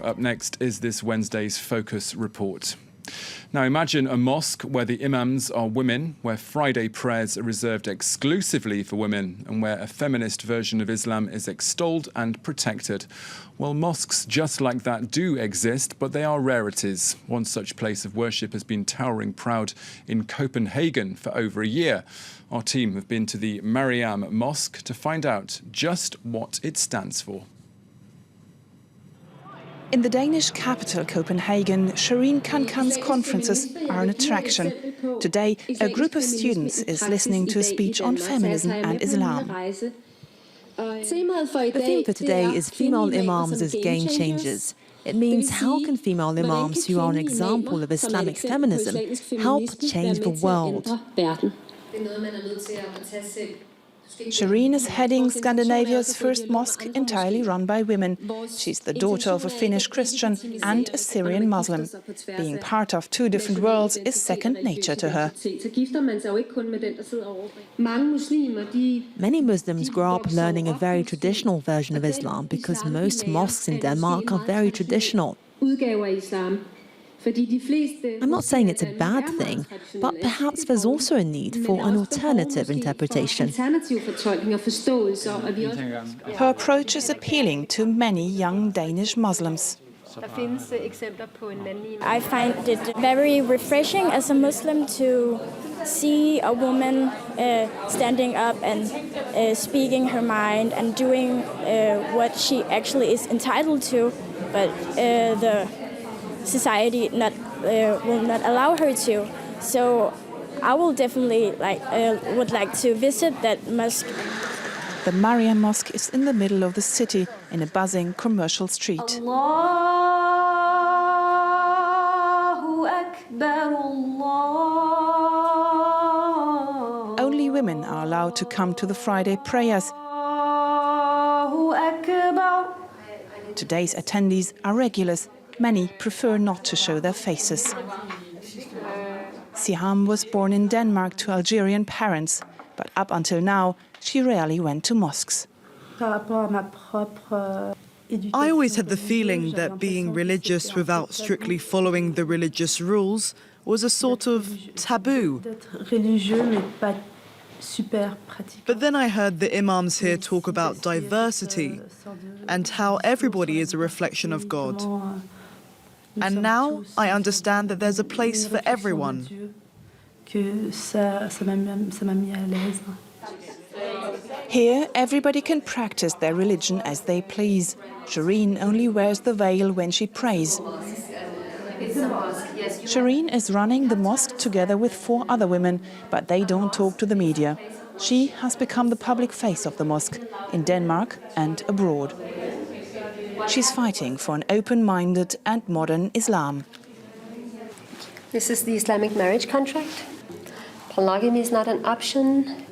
up next is this Wednesday's Focus report. Now imagine a mosque where the imams are women, where Friday prayers are reserved exclusively for women, and where a feminist version of Islam is extolled and protected. Well, mosques just like that do exist, but they are rarities. One such place of worship has been towering proud in Copenhagen for over a year. Our team have been to the Mariam mosque to find out just what it stands for. In the Danish capital, Copenhagen, Sherin Khankan's conferences are an attraction. Today, a group of students is listening to a speech on feminism and Islam. The theme for today is female imams as game changers. It means how can female imams who are an example of Islamic feminism help change the world? Sherin is heading Scandinavia's first mosque entirely run by women. She's the daughter of a Finnish Christian and a Syrian Muslim. Being part of two different worlds is second nature to her. Many Muslims grow up learning a very traditional version of Islam because most mosques in Denmark are very traditional. I'm not saying it's a bad thing, but perhaps there's also a need for an alternative interpretation. Her approach is appealing to many young Danish Muslims. I find it very refreshing as a Muslim to see a woman standing up and speaking her mind and doing what she actually is entitled to, but the society will not allow her to. So I will definitely would like to visit that mosque. The Mariam Mosque is in the middle of the city, in a buzzing commercial street. Allahu Akbar, Allah. Only women are allowed to come to the Friday prayers. Allahu Akbar. Today's attendees are regulars. Many prefer not to show their faces. Siham was born in Denmark to Algerian parents, but up until now, she rarely went to mosques. I always had the feeling that being religious without strictly following the religious rules was a sort of taboo. But then I heard the imams here talk about diversity and how everybody is a reflection of God. And now I understand that there's a place for everyone. Here, everybody can practice their religion as they please. Sherin only wears the veil when she prays. Sherin is running the mosque together with 4 other women, but they don't talk to the media. She has become the public face of the mosque, in Denmark and abroad. She's fighting for an open-minded and modern Islam. This is the Islamic marriage contract. Polygamy is not an option.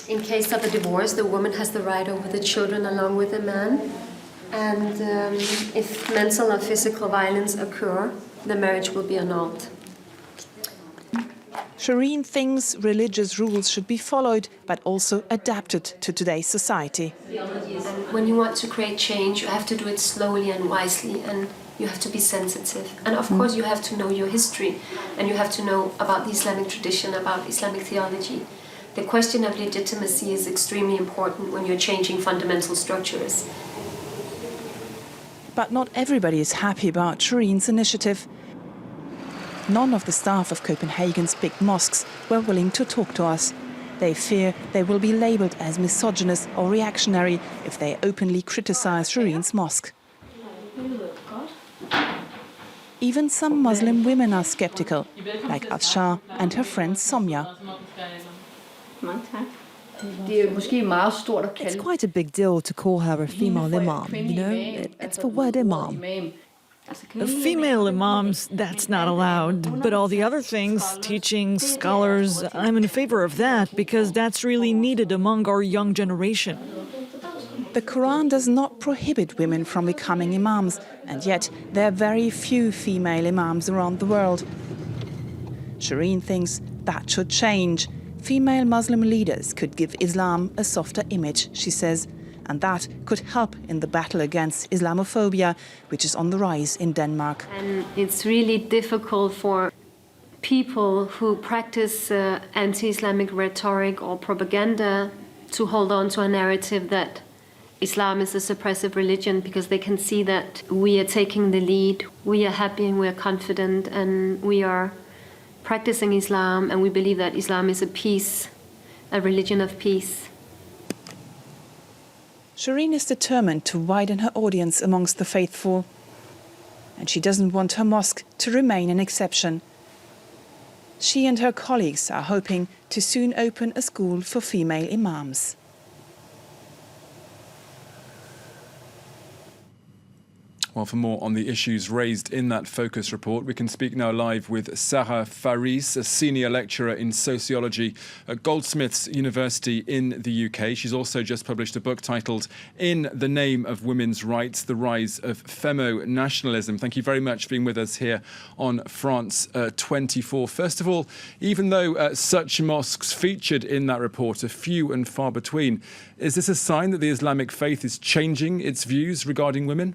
In case of a divorce, the woman has the right over the children along with the man. And if mental or physical violence occur, the marriage will be annulled. Sherin thinks religious rules should be followed, but also adapted to today's society. When you want to create change, you have to do it slowly and wisely, and you have to be sensitive. And of course, you have to know your history, and you have to know about the Islamic tradition, about Islamic theology. The question of legitimacy is extremely important when you're changing fundamental structures. But not everybody is happy about Sherin's initiative. None of the staff of Copenhagen's big mosques were willing to talk to us. They fear they will be labelled as misogynist or reactionary if they openly criticize Sherin's mosque. Even some Muslim women are skeptical, like Afshar and her friend Somya. It's quite a big deal to call her a female imam, you know? It's the word imam. Female imams, that's not allowed. But all the other things, teaching, scholars, I'm in favor of that because that's really needed among our young generation. The Quran does not prohibit women from becoming imams, and yet there are very few female imams around the world. Sherin thinks that should change. Female Muslim leaders could give Islam a softer image, she says. and that could help in the battle against Islamophobia, which is on the rise in Denmark. And it's really difficult for people who practice anti-Islamic rhetoric or propaganda to hold on to a narrative that Islam is a suppressive religion, because they can see that we are taking the lead, we are happy and we are confident, and we are practicing Islam, and we believe that Islam is a religion of peace. Sherin is determined to widen her audience amongst the faithful, and she doesn't want her mosque to remain an exception. She and her colleagues are hoping to soon open a school for female imams. Well, for more on the issues raised in that focus report, we can speak now live with Sarah Faris, a senior lecturer in sociology at Goldsmiths University in the UK. She's also just published a book titled In the Name of Women's Rights, The Rise of Femo-Nationalism. Thank you very much for being with us here on France 24. First of all, even though such mosques featured in that report are few and far between, is this a sign that the Islamic faith is changing its views regarding women?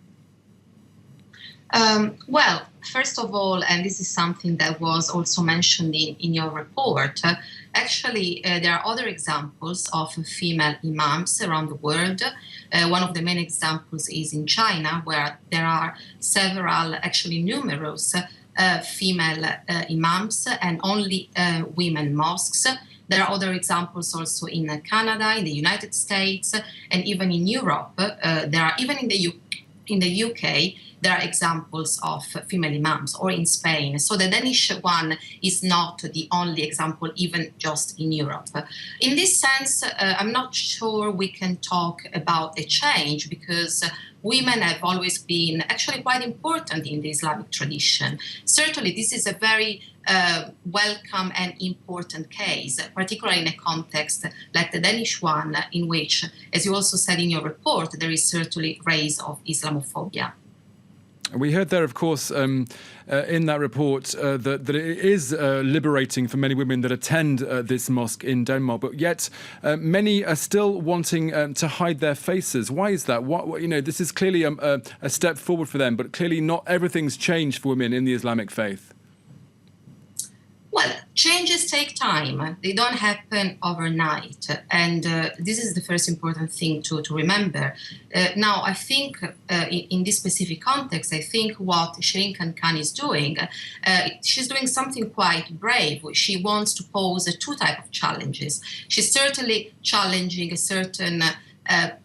Well, first of all, and this is something that was also mentioned in your report, actually there are other examples of female imams around the world. One of the main examples is in China, where there are several, actually numerous, female imams and only women mosques. There are other examples also in Canada, in the United States, and even in Europe. There are even in the UK, there are examples of female imams, or in Spain. So the Danish one is not the only example, even just in Europe. In this sense, I'm not sure we can talk about a change, because women have always been actually quite important in the Islamic tradition. Certainly, this is a very welcome and important case, particularly in a context like the Danish one, in which, as you also said in your report, there is certainly rise of Islamophobia. We heard there, of course, in that report that it is liberating for many women that attend this mosque in Denmark, but yet many are still wanting to hide their faces. Why is that? This is clearly a step forward for them, but clearly not everything's changed for women in the Islamic faith. Well, changes take time. They don't happen overnight. And this is the first important thing to remember. Now, I think in this specific context, I think what Sherin Khankan is doing, she's doing something quite brave. She wants to pose two types of challenges. She's certainly challenging a certain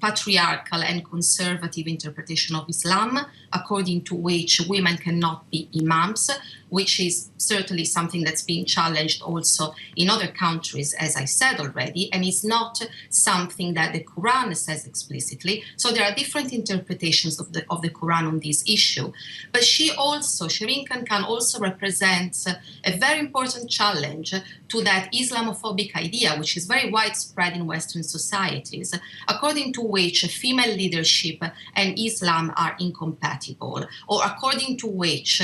patriarchal and conservative interpretation of Islam, according to which women cannot be imams, which is certainly something that's being challenged also in other countries, as I said already, and it's not something that the Quran says explicitly. So there are different interpretations of the Quran on this issue. But Sherin Khankan also represents a very important challenge to that Islamophobic idea, which is very widespread in Western societies, according to which female leadership and Islam are incompatible, or according to which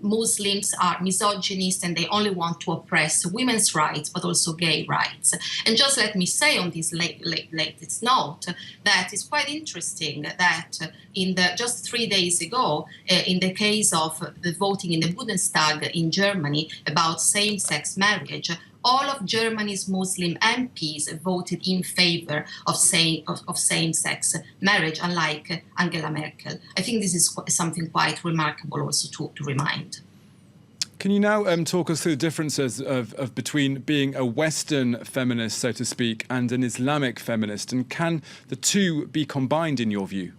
Muslims are misogynist and they only want to oppress women's rights, but also gay rights. And just let me say on this latest note that it's quite interesting that just 3 days ago, in the case of the voting in the Bundestag in Germany about same-sex marriage, all of Germany's Muslim MPs voted in favor of same-sex marriage, unlike Angela Merkel. I think this is something quite remarkable also to remind. Can you now talk us through the differences of between being a Western feminist, so to speak, and an Islamic feminist? And can the two be combined in your view?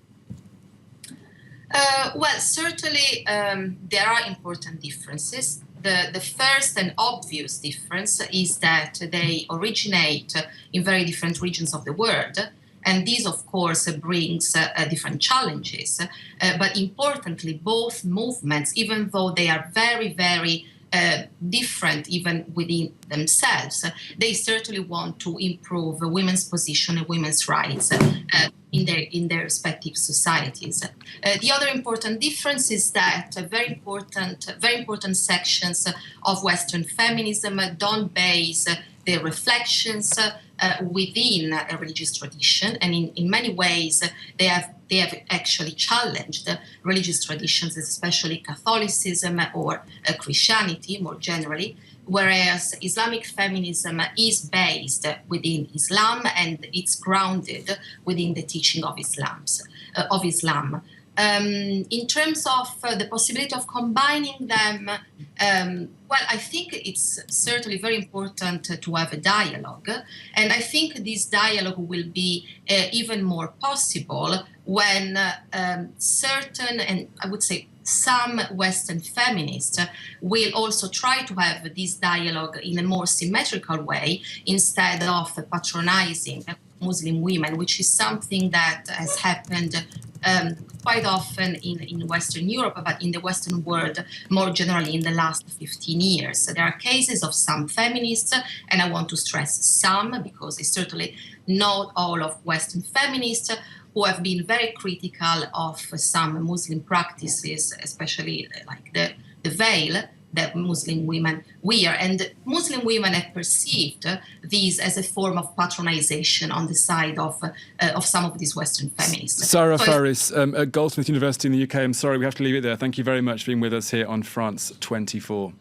Well, certainly there are important differences. The first and obvious difference is that they originate in very different regions of the world. And this, of course, brings different challenges. But importantly, both movements, even though they are very, very different even within themselves, they certainly want to improve women's position and women's rights in their respective societies. The other important difference is that very important sections of Western feminism don't base their reflections within a religious tradition, and in many ways they have actually challenged religious traditions, especially Catholicism or Christianity more generally, whereas Islamic feminism is based within Islam and it's grounded within the teaching of Islam. In terms of the possibility of combining them, well, I think it's certainly very important to have a dialogue. And I think this dialogue will be even more possible when certain, and I would say some Western feminists will also try to have this dialogue in a more symmetrical way instead of patronizing Muslim women, which is something that has happened quite often in Western Europe, but in the Western world more generally in the last 15 years. There are cases of some feminists, and I want to stress some, because it's certainly not all of Western feminists, who have been very critical of some Muslim practices, especially like the veil that Muslim women wear. And Muslim women have perceived these as a form of patronization on the side of some of these Western feminists. Sarah Faris at Goldsmith University in the UK. I'm sorry, we have to leave it there. Thank you very much for being with us here on France 24.